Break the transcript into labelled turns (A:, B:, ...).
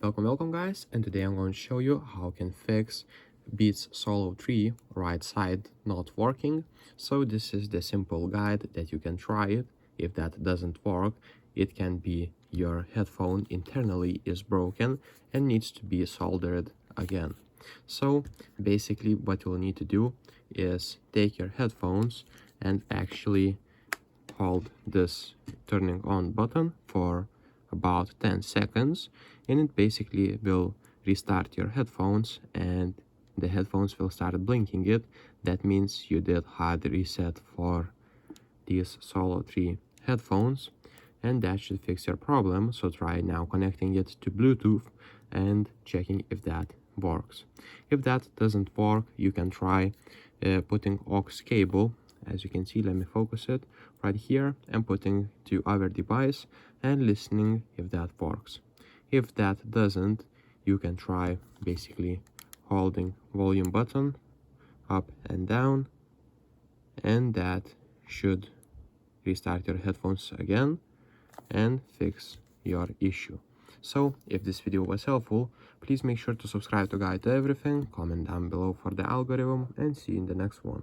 A: Welcome guys, and today I'm going to show you how you can fix Beats Solo3 right side not working. So this is the simple guide that you can try it. If that doesn't work, it can be your headphone internally is broken and needs to be soldered again. So basically what you'll need to do is take your headphones and actually hold this turning on button for about 10 seconds, and it basically will restart your headphones and the headphones will start blinking it. That means you did hard reset for these Solo3 headphones, and that should fix your problem. So try now connecting it to Bluetooth and checking if that works. If that doesn't work, you can try putting aux cable, as you can see, let me focus it right here, and putting to other device and listening if that works. If that doesn't, you can try basically holding volume button up and down, and that should restart your headphones again and fix your issue. So if this video was helpful, please make sure to subscribe to Guide to Everything, comment down below for the algorithm, and see you in the next one.